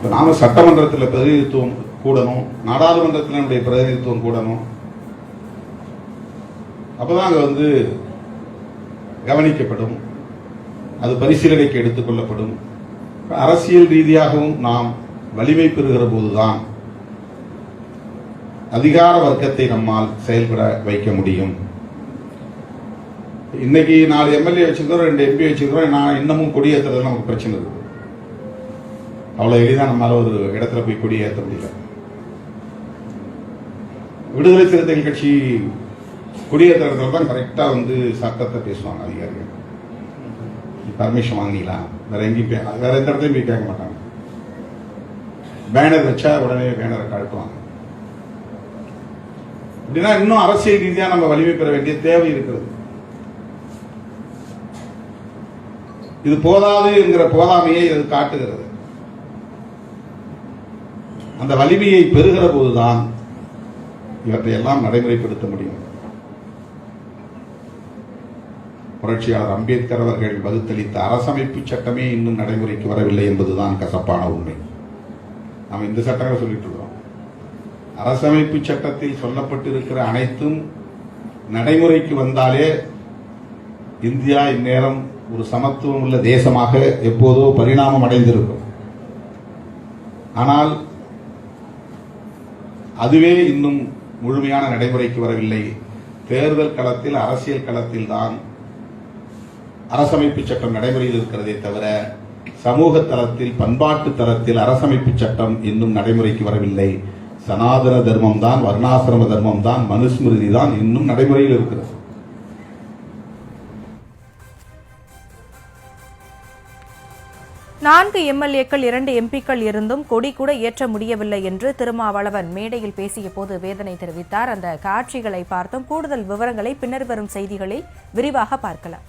இப்போ நாம சட்டமன்றத்தில் பிரதிநிதித்துவம் கூடணும், நாடாளுமன்றத்தில் நம்முடைய பிரதிநிதித்துவம் கூடணும். அப்பதான் அங்க கவனிக்கப்படும், அது பரிசீலனைக்கு எடுத்துக் கொள்ளப்படும். அரசியல் ரீதியாகவும் நாம் வலிமை பெறுகிற போதுதான் அதிகார வர்க்கத்தை நம்மால் செயல்பட வைக்க முடியும். இன்னைக்கு 4 எம்எல்ஏ வச்சிருக்கிறோம், 2 எம்பி வச்சிருக்கிறோம். நான் இன்னமும் கொடியேற்றுறது நமக்கு பிரச்சனை இருக்கு. அவ்வளவு எளிதா நம்மளால ஒரு இடத்துல போய் கொடியேற்ற முடியல. விடுதலை சிறுத்தைகள் கட்சி குடியேற்ற இடத்துல தான் கரெக்டா சட்டத்தை பேசுவாங்க அதிகாரிகள். பர்மிஷன் வாங்கினீங்களா, வேற எங்கேயும் வேற எந்த இடத்தையும் போய் கேட்க மாட்டாங்க. பேனர் வச்சா உடனே பேனரை கழட்டுவாங்க. அப்படின்னா இன்னும் அரசியல் ரீதியா நம்ம வலிமை பெற வேண்டிய தேவை இருக்கிறது. இது போதாது என்கிற போதாமையை இது காட்டுகிறது. அந்த வலிமையை பெறுகிற போதுதான் இவற்றை எல்லாம் நடைமுறைப்படுத்த முடியும். புரட்சியாளர் அம்பேத்கர் அவர்கள் வகுத்தளித்த அரசமைப்பு சட்டமே இன்னும் நடைமுறைக்கு வரவில்லை என்பதுதான் கசப்பான உண்மை. நாம் இந்த சட்டங்களை சொல்லிட்டு இருக்கிறோம். அரசமைப்பு சட்டத்தில் சொல்லப்பட்டிருக்கிற அனைத்தும் நடைமுறைக்கு வந்தாலே இந்தியா இந்நேரம் ஒரு சமத்துவம் உள்ள தேசமாக எப்போதோ பரிணாமம் அடைந்திருக்கும். ஆனால் அதுவே இன்னும் முழுமையான நடைமுறைக்கு வரவில்லை. தேர்தல் களத்தில், அரசியல் களத்தில் தான் அரசமைப்பு சட்டம் நடைமுறையில் இருக்கிறதே தவிர சமூக தளத்தில், பண்பாட்டு தளத்தில் அரசமைப்பு சட்டம் இன்னும் நடைமுறைக்கு வரவில்லை. சனாதன தர்மம் தான், வர்ணாசிரம தர்மம் தான், மனுஸ்மிருதி தான் இன்னும் நடைமுறையில் இருக்கிறது. 4 எம்எல்ஏக்கள் 2 எம்பிக்கள் இருந்தும் கொடி கூட ஏற்ற முடியவில்லை என்று திருமாவளவன் மேடையில் பேசிய போது வேதனை தெரிவித்தார். அந்த காட்சிகளை பார்த்தோம். கூடுதல் விவரங்களை பின்னர் வரும் செய்திகளில் விரிவாக பார்க்கலாம்.